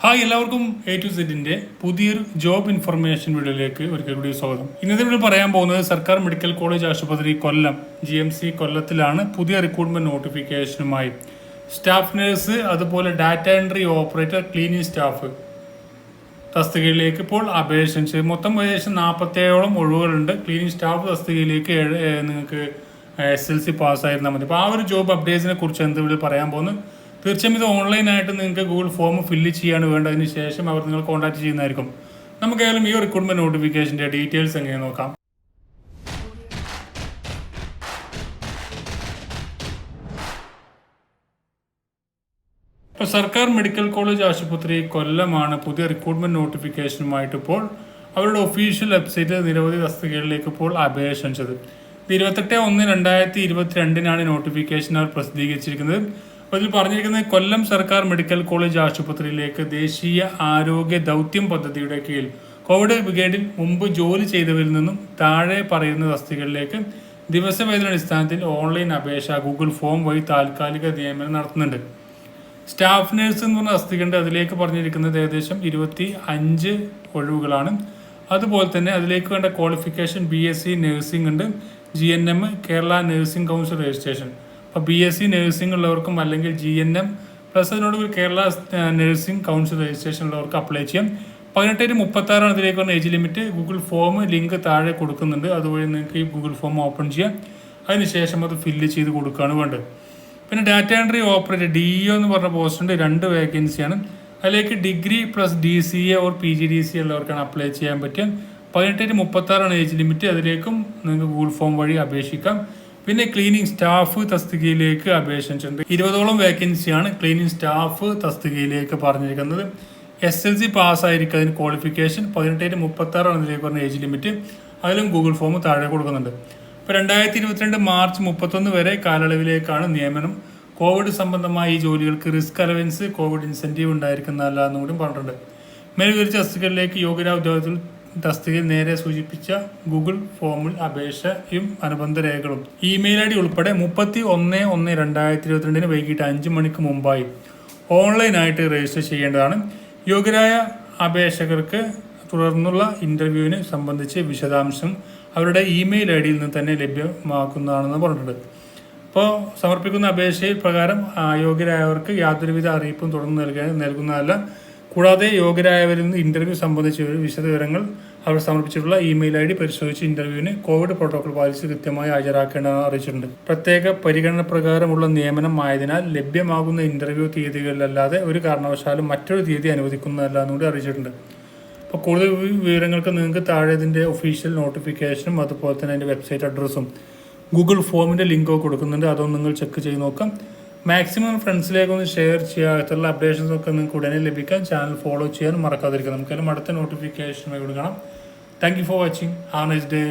Hi എല്ലാവർക്കും A to സെറ്റിന്റെ പുതിയൊരു ജോബ് ഇൻഫർമേഷൻ വീഡിയോയിലേക്ക് ഒരിക്കൽ കൂടി സ്വാഗതം. ഇന്നത്തെ വീഡിയോ പറയാൻ പോകുന്നത് സർക്കാർ മെഡിക്കൽ കോളേജ് ആശുപത്രി കൊല്ലം GMC കൊല്ലത്തിലാണ് പുതിയ റിക്രൂട്ട്മെന്റ് നോട്ടിഫിക്കേഷനുമായി സ്റ്റാഫ് നഴ്സ്, അതുപോലെ data entry operator, cleaning staff തസ്തികയിലേക്ക് ഇപ്പോൾ അപേക്ഷിച്ച് മൊത്തം ഏകദേശം 47ഓളം ഒഴിവുകളുണ്ട്. ക്ലീനിങ് സ്റ്റാഫ് തസ്തികയിലേക്ക് നിങ്ങൾക്ക് SLC പാസ്സായിരുന്നാൽ മതി. അപ്പോൾ ആ ഒരു ജോബ് അപ്ഡേറ്റ്സിനെ കുറിച്ച് എന്ത് വീഡിയോ പറയാൻ പോകുന്നത്. തീർച്ചയായും ഇത് ഓൺലൈനായിട്ട് നിങ്ങൾക്ക് ഗൂഗിൾ ഫോം ഫില്ല് ചെയ്യാണ് വേണ്ടതിന് ശേഷം അവർ നിങ്ങൾ കോൺടാക്ട് ചെയ്യുന്നതായിരിക്കും. നമുക്കായാലും ഈ റിക്രൂട്ട്മെന്റ് നോട്ടിഫിക്കേഷൻ്റെ ഡീറ്റെയിൽസ് എങ്ങനെ നോക്കാം. ഇപ്പോൾ സർക്കാർ മെഡിക്കൽ കോളേജ് ആശുപത്രി കൊല്ലമാണ് പുതിയ റിക്രൂട്ട്മെന്റ് നോട്ടിഫിക്കേഷനുമായിട്ട് ഇപ്പോൾ അവരുടെ ഒഫീഷ്യൽ വെബ്സൈറ്റിൽ നിരവധി തസ്തികകളിലേക്ക് ഇപ്പോൾ അപേക്ഷ ക്ഷണിച്ചത്. 28/1/2022 നോട്ടിഫിക്കേഷൻ അവർ പ്രസിദ്ധീകരിച്ചിരിക്കുന്നത്. അപ്പോൾ ഇതിൽ പറഞ്ഞിരിക്കുന്നത് കൊല്ലം സർക്കാർ മെഡിക്കൽ കോളേജ് ആശുപത്രിയിലേക്ക് ദേശീയ ആരോഗ്യ ദൗത്യം പദ്ധതിയുടെ കീഴിൽ കോവിഡ് ബ്രിഗേഡിൽ മുമ്പ് ജോലി ചെയ്തവരിൽ നിന്നും താഴെ പറയുന്ന തസ്തികകളിലേക്ക് ദിവസവേതന അടിസ്ഥാനത്തിൽ ഓൺലൈൻ അപേക്ഷ ഗൂഗിൾ ഫോം വഴി താൽക്കാലിക നിയമനം നടത്തുന്നുണ്ട്. സ്റ്റാഫ് നഴ്സ് എന്ന് പറഞ്ഞ തസ്തികയുണ്ട്. അതിലേക്ക് പറഞ്ഞിരിക്കുന്നത് ഏകദേശം 25 ഒഴിവുകളാണ്. അതുപോലെ തന്നെ അതിലേക്ക് വേണ്ട ക്വാളിഫിക്കേഷൻ BSc നഴ്സിംഗ് ഉണ്ട്, GNM Kerala nursing council registration. അപ്പോൾ BSc നഴ്സിംഗ് ഉള്ളവർക്കും അല്ലെങ്കിൽ GNM പ്ലസ് അതിനോട് കേരള നഴ്സിംഗ് കൗൺസിൽ രജിസ്ട്രേഷൻ ഉള്ളവർക്ക് അപ്ലൈ ചെയ്യാം. 18-36 അതിലേക്ക് പറഞ്ഞ age limit. Google form link താഴെ കൊടുക്കുന്നുണ്ട്, അതുവഴി നിങ്ങൾക്ക് ഈ ഗൂഗിൾ ഫോം ഓപ്പൺ ചെയ്യാം. അതിനുശേഷം അത് ഫില്ല് ചെയ്ത് കൊടുക്കുകയാണ് വേണ്ടത്. പിന്നെ ഡാറ്റ എൻട്രി ഓപ്പറേറ്റർ DEO എന്ന് പറഞ്ഞ പോസ്റ്റുണ്ട്, 2 വേക്കൻസിയാണ്. അതിലേക്ക് degree plus DCA or PGDC ഉള്ളവർക്കാണ് അപ്ലൈ ചെയ്യാൻ പറ്റുക. 18-36 ഏജ് ലിമിറ്റ്. അതിലേക്കും നിങ്ങൾക്ക് ഗൂഗിൾ ഫോം വഴി അപേക്ഷിക്കാം. പിന്നെ ക്ലീനിങ് സ്റ്റാഫ് തസ്തികയിലേക്ക് അപേക്ഷിച്ചിട്ടുണ്ട്. 20ഓളം വേക്കൻസിയാണ് ക്ലീനിങ് സ്റ്റാഫ് തസ്തികയിലേക്ക് പറഞ്ഞിരിക്കുന്നത്. SLC പാസ്സായിരിക്കും അതിന് ക്വാളിഫിക്കേഷൻ. 18-36 അതിലേക്ക് പറഞ്ഞ ഏജ് ലിമിറ്റ്. അതിലും ഗൂഗിൾ ഫോം താഴെ കൊടുക്കുന്നുണ്ട്. ഇപ്പോൾ 2022 മാർച്ച് 31 വരെ കാലയളവിലേക്കാണ് നിയമനം. കോവിഡ് സംബന്ധമായ ഈ ജോലികൾക്ക് റിസ്ക് അലവൻസ്, കോവിഡ് ഇൻസെൻറ്റീവ് ഉണ്ടായിരിക്കുന്നതല്ല എന്നും കൂടി പറഞ്ഞിട്ടുണ്ട്. മേൽവിവരിച്ച തസ്തികകളിലേക്ക് യോഗ്യരാ ഉദ്യോഗത്തിൽ തസ്തികയിൽ നേരെ സൂചിപ്പിച്ച ഗൂഗിൾ ഫോമിൽ അപേക്ഷയും അനുബന്ധ രേഖകളും ഇമെയിൽ ID ഉൾപ്പെടെ 31/1/2022 വൈകിട്ട് 5 മണിക്ക് മുമ്പായി ഓൺലൈനായിട്ട് രജിസ്റ്റർ ചെയ്യേണ്ടതാണ്. യോഗ്യരായ അപേക്ഷകർക്ക് തുടർന്നുള്ള ഇൻ്റർവ്യൂവിനെ സംബന്ധിച്ച് വിശദാംശം അവരുടെ ഇമെയിൽ IDയിൽ നിന്ന് തന്നെ ലഭ്യമാക്കുന്നതാണെന്ന് പറഞ്ഞിട്ടുണ്ട്. അപ്പോൾ സമർപ്പിക്കുന്ന അപേക്ഷയിൽ പ്രകാരം അയോഗ്യരായവർക്ക് യാതൊരുവിധ അറിയിപ്പും തുടർന്ന് നൽകുന്നതല്ല. കൂടാതെ യോഗ്യരായവരിൽ നിന്ന് ഇൻ്റർവ്യൂ സംബന്ധിച്ച വിശദവിവരങ്ങൾ അവർ സമർപ്പിച്ചിട്ടുള്ള ഇമെയിൽ ID പരിശോധിച്ച് ഇൻ്റർവ്യൂവിന് കോവിഡ് പ്രോട്ടോകോൾ പാലിച്ച് കൃത്യമായി ഹാജരാക്കേണ്ടതെന്ന് അറിയിച്ചിട്ടുണ്ട്. പ്രത്യേക പരിഗണന പ്രകാരമുള്ള നിയമനം ആയതിനാൽ ലഭ്യമാകുന്ന ഇൻ്റർവ്യൂ തീയതികളിലല്ലാതെ ഒരു കാരണവശാലും മറ്റൊരു തീയതി അനുവദിക്കുന്നതല്ല എന്നുകൂടി അറിയിച്ചിട്ടുണ്ട്. അപ്പോൾ കൂടുതൽ വിവരങ്ങൾക്ക് നിങ്ങൾക്ക് താഴെ ഇതിൻ്റെ ഒഫീഷ്യൽ നോട്ടിഫിക്കേഷനും അതുപോലെ തന്നെ അതിൻ്റെ വെബ്സൈറ്റ് അഡ്രസ്സും ഗൂഗിൾ ഫോമിൻ്റെ ലിങ്കൊക്കെ കൊടുക്കുന്നുണ്ട്. അതൊന്നും നിങ്ങൾ ചെക്ക് ചെയ്ത് നോക്കാം. മാക്സിമം ഫ്രണ്ട്സിലേക്കൊന്ന് ഷെയർ ചെയ്യാത്തുള്ള അപ്ഡേഷൻസൊക്കെ നിങ്ങൾക്ക് ഉടനെ ലഭിക്കാൻ ചാനൽ ഫോളോ ചെയ്യാൻ മറക്കാതിരിക്കുക. നമുക്കെല്ലാം അടുത്ത നോട്ടിഫിക്കേഷനുമായി കൊടുക്കണം. Thank you for watching. Have A nice day.